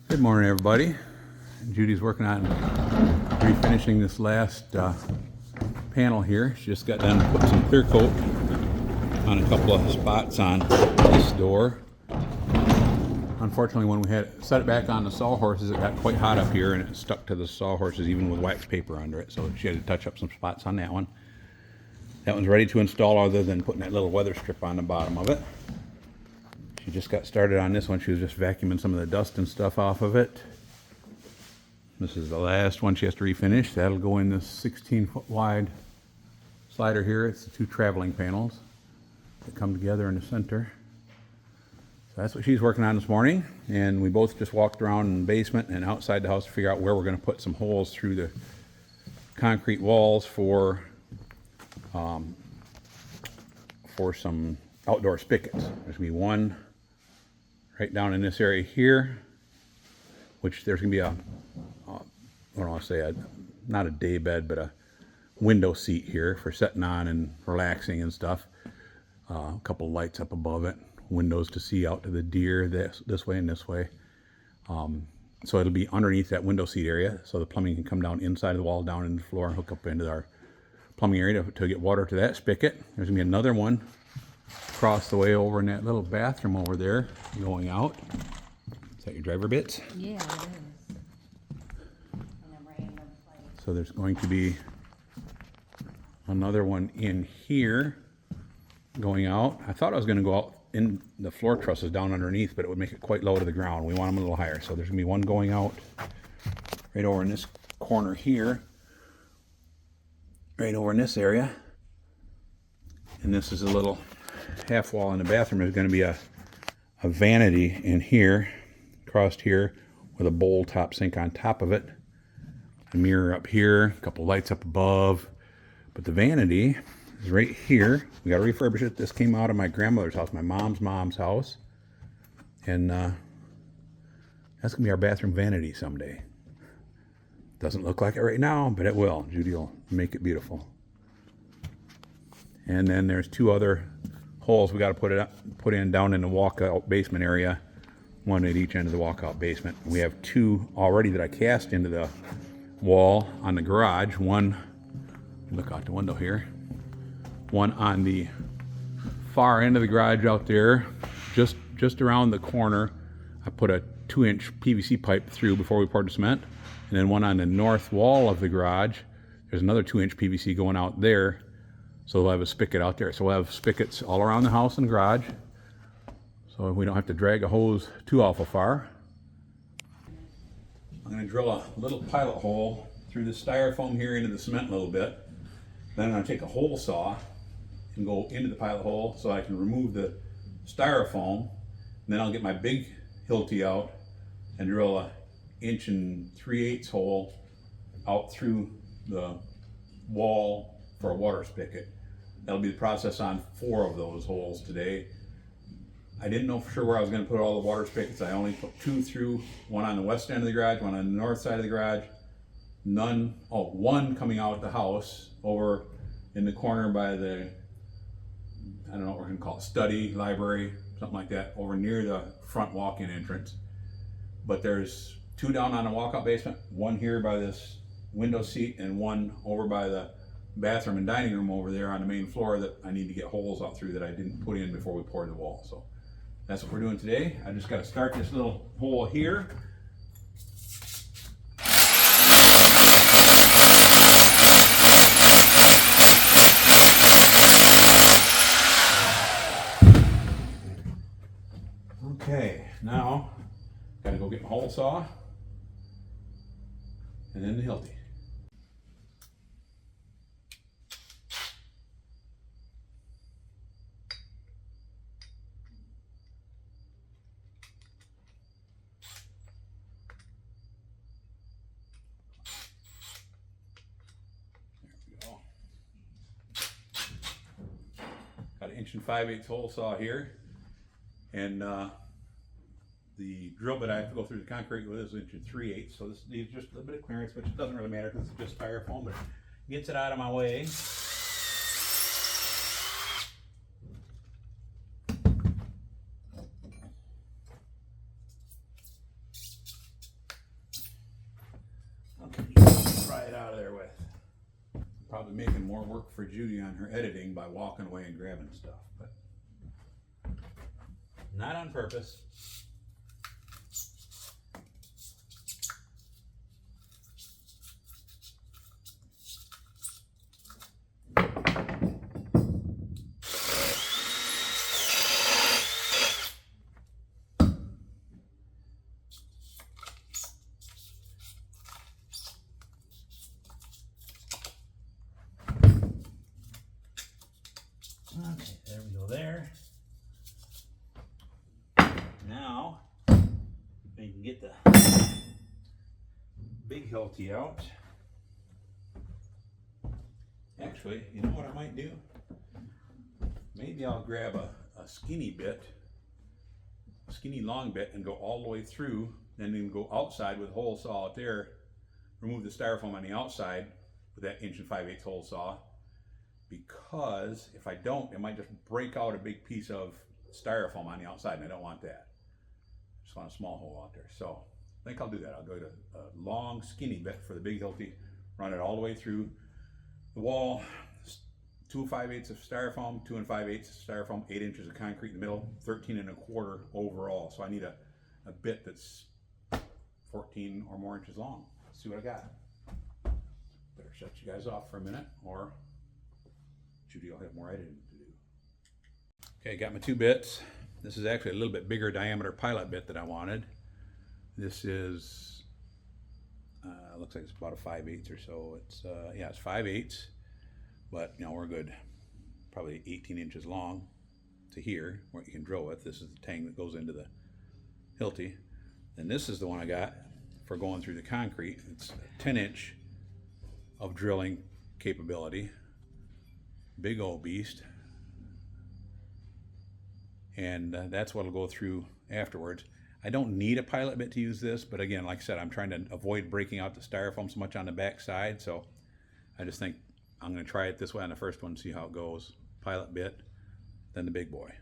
Good morning, everybody. Judy's working on refinishing this last panel here. She just got done putting some clear coat on a couple of spots on this door. Unfortunately, when we had set it back on the sawhorses, it got quite hot up here and it stuck to the sawhorses even with wax paper under it. So she had to touch up some spots on that one. That one's ready to install other than putting that little weather strip on the bottom of it. She just got started on this one. She was just vacuuming some of the dust and stuff off of it. This is the last one she has to refinish. That'll go in this 16-foot wide slider here. It's the two traveling panels that come together in the center. So that's what she's working on this morning. And we both just walked around in the basement and outside the house to figure out where we're going to put some holes through the concrete walls for some outdoor spigots. There's going to be one right down in this area here, which there's going to be a, I don't want to say not a day bed, but a window seat here for sitting on and relaxing and stuff. A couple lights up above it, windows to see out to the deer this way and this way. So it'll be underneath that window seat area, so the plumbing can come down inside of the wall, down into the floor, and hook up into our plumbing area to get water to that spigot. There's going to be another one across the way over in that little bathroom over there going out. Is that your driver bits? Yeah, it is. So there's going to be another one in here going out. I thought I was going to go out in the floor trusses down underneath, but it would make it quite low to the ground. We want them a little higher. So there's going to be one going out right over in this corner here, right over in this area. And this is a little half wall in the bathroom. There's going to be a vanity in here, across here, with a bowl top sink on top of it. A mirror up here, a couple lights up above. But the vanity is right here. We got to refurbish it. This came out of my grandmother's house, my mom's house. And that's going to be our bathroom vanity someday. Doesn't look like it right now, but it will. Judy will make it beautiful. And then there's two other holes we got to put in down in the walkout basement area, one at each end of the walkout basement. We have two already that I cast into the wall on the garage. One, look out the window here. One on the far end of the garage out there, just around the corner. I put a 2-inch PVC pipe through before we poured the cement. And then one on the north wall of the garage. There's another 2-inch PVC going out there. So we'll have a spigot out there. So we'll have spigots all around the house and garage. So we don't have to drag a hose too awful far. I'm going to drill a little pilot hole through the styrofoam here into the cement a little bit. Then I'm going to take a hole saw and go into the pilot hole so I can remove the styrofoam. And then I'll get my big Hilti out and drill a 1 3/8 hole out through the wall for a water spigot. That'll be the process on 4 of those holes today. I didn't know for sure where I was going to put all the water spigots. I only put 2 through, one on the west end of the garage, one on the north side of the garage. One coming out the house over in the corner by the, I don't know what we're going to call it, study, library, something like that, over near the front walk-in entrance. But there's 2 down on the walkout basement, one here by this window seat, and one over by the bathroom and dining room over there on the main floor that I need to get holes out through that I didn't put in before we poured the wall. So that's what we're doing today. I just got to start this little hole here. Okay, now got to go get my hole saw and then the Hilti. Got an 1 5/8 hole saw here, and the drill bit I have to go through the concrete with is 1 3/8. So this needs just a little bit of clearance, which doesn't really matter because it's just styrofoam, but it gets it out of my way. there with. Probably making more work for Judy on her editing by walking away and grabbing stuff, but not on purpose. Okay, there we go there. Now, we can get the big Hilti out. Actually, you know what I might do? Maybe I'll grab a skinny bit, a skinny long bit, and go all the way through, and then go outside with a hole saw out there, remove the styrofoam on the outside with that 1 5/8" hole saw. Because if I don't, it might just break out a big piece of styrofoam on the outside, and I don't want that. I just want a small hole out there. So I think I'll do that. I'll go to a long skinny bit for the big Hilti, run it all the way through the wall, 2 5/8 of styrofoam, 2 5/8 styrofoam, 8 inches of concrete in the middle, 13 1/4 overall. So I need a bit that's 14 or more inches long. Let's see what I got. Better shut you guys off for a minute, or Judy will have more editing to do. Okay, got my 2 bits. This is actually a little bit bigger diameter pilot bit that I wanted. This is, looks like it's about a 5/8 or so. It's, yeah, it's 5/8, but you know, we're good. Probably 18 inches long to here, what you can drill with. This is the tang that goes into the Hilti. And this is the one I got for going through the concrete. It's a 10-inch of drilling capability. Big old beast, and that's what I'll go through afterwards. I don't need a pilot bit to use this, but again, like I said, I'm trying to avoid breaking out the styrofoam so much on the back side, so I just think I'm going to try it this way on the first one, see how it goes. Pilot bit, then the big boy.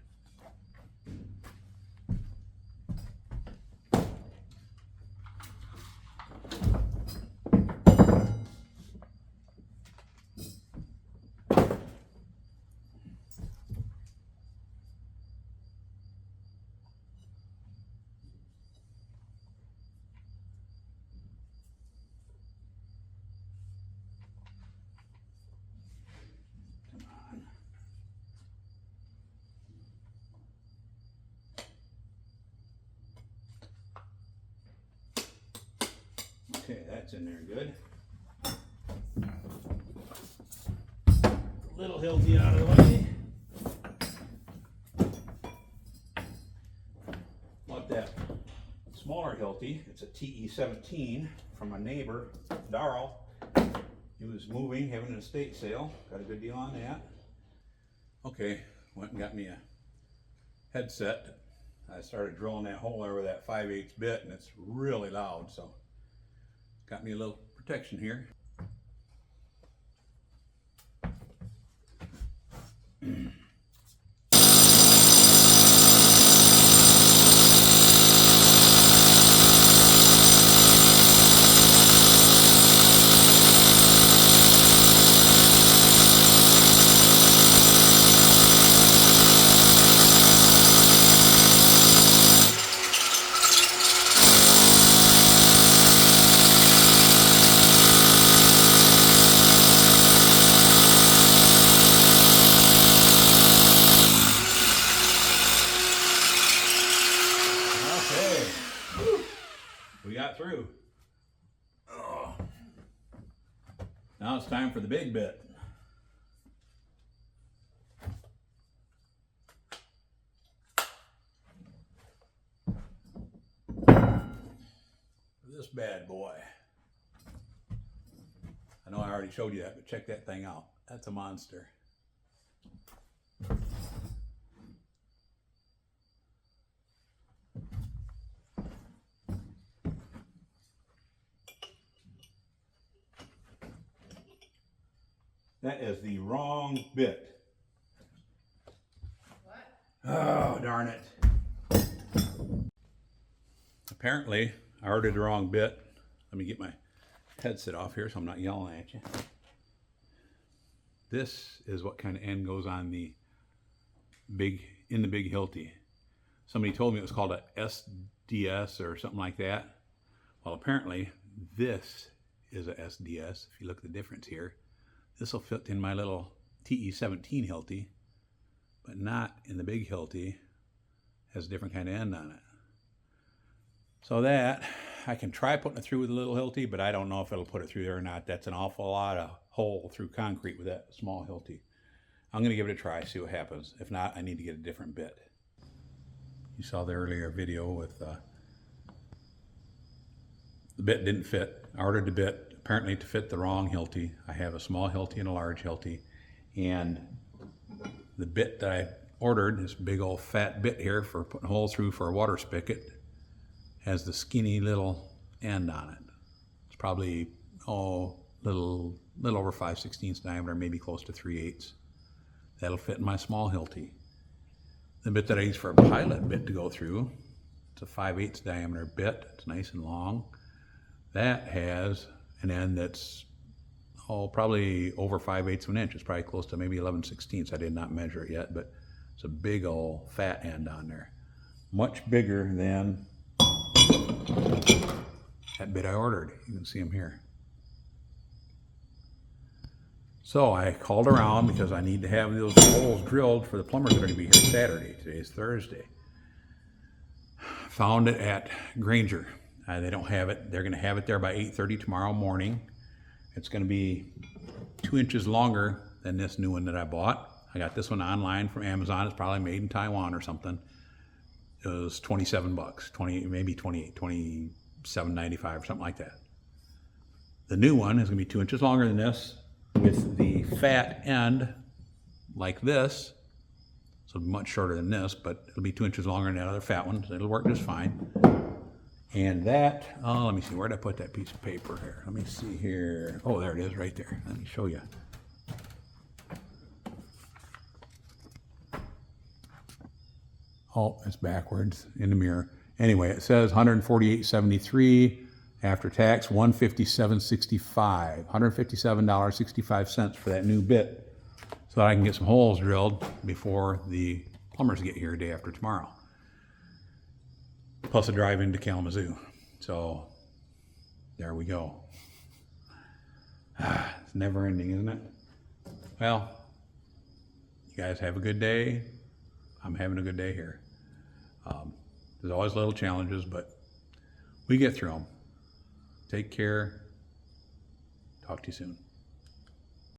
Okay, that's in there good. Little Hilti out of the way. Like that smaller Hilti, it's a TE17 from my neighbor, Darrell. He was moving, having an estate sale. Got a good deal on that. Okay, went and got me a headset. I started drilling that hole over that 5/8 bit, and it's really loud, so got me a little protection here. We got through. Oh. Now it's time for the big bit. This bad boy. I know I already showed you that, but check that thing out. That's a monster. That is the wrong bit. What? Oh, darn it. Apparently, I ordered the wrong bit. Let me get my headset off here so I'm not yelling at you. This is what kind of end goes on the big Hilti. Somebody told me it was called a SDS or something like that. Well, apparently this is a SDS. If you look at the difference here, this will fit in my little TE17 Hilti, but not in the big Hilti. It has a different kind of end on it. So that, I can try putting it through with a little Hilti, but I don't know if it'll put it through there or not. That's an awful lot of hole through concrete with that small Hilti. I'm going to give it a try, see what happens. If not, I need to get a different bit. You saw the earlier video with the bit didn't fit. I ordered the bit apparently to fit the wrong Hilti. I have a small Hilti and a large Hilti, and the bit that I ordered, this big old fat bit here for putting holes through for a water spigot, has the skinny little end on it. It's probably little over 5/16 diameter, maybe close to 3/8. That'll fit in my small Hilti. The bit that I use for a pilot bit to go through, it's a 5/8 diameter bit. It's nice and long. That has an end that's probably over 5/8 of an inch. It's probably close to maybe 11/16. I did not measure it yet, but it's a big old fat end on there. Much bigger than that bit I ordered. You can see them here. So I called around because I need to have those holes drilled for the plumbers that are going to be here Saturday. Today's Thursday. Found it at Granger. They don't have it. They're going to have it there by 8:30 tomorrow morning. It's going to be 2 inches longer than this new one that I bought. I got this one online from Amazon. It's probably made in Taiwan or something. It was $27, maybe 28, $27.95 or something like that. The new one is going to be 2 inches longer than this, with the fat end like this, so much shorter than this, but it'll be 2 inches longer than that other fat one, so it'll work just fine. And that, let me see, where did I put that piece of paper here? Let me see here. Oh, there it is right there. Let me show you. Oh, it's backwards in the mirror. Anyway, it says $148.73 after tax, $157.65. $157.65 for that new bit, so that I can get some holes drilled before the plumbers get here day after tomorrow. Plus a drive into Kalamazoo. So there we go. It's never ending, isn't it? Well, you guys have a good day. I'm having a good day here. There's always little challenges, but we get through them. Take care. Talk to you soon.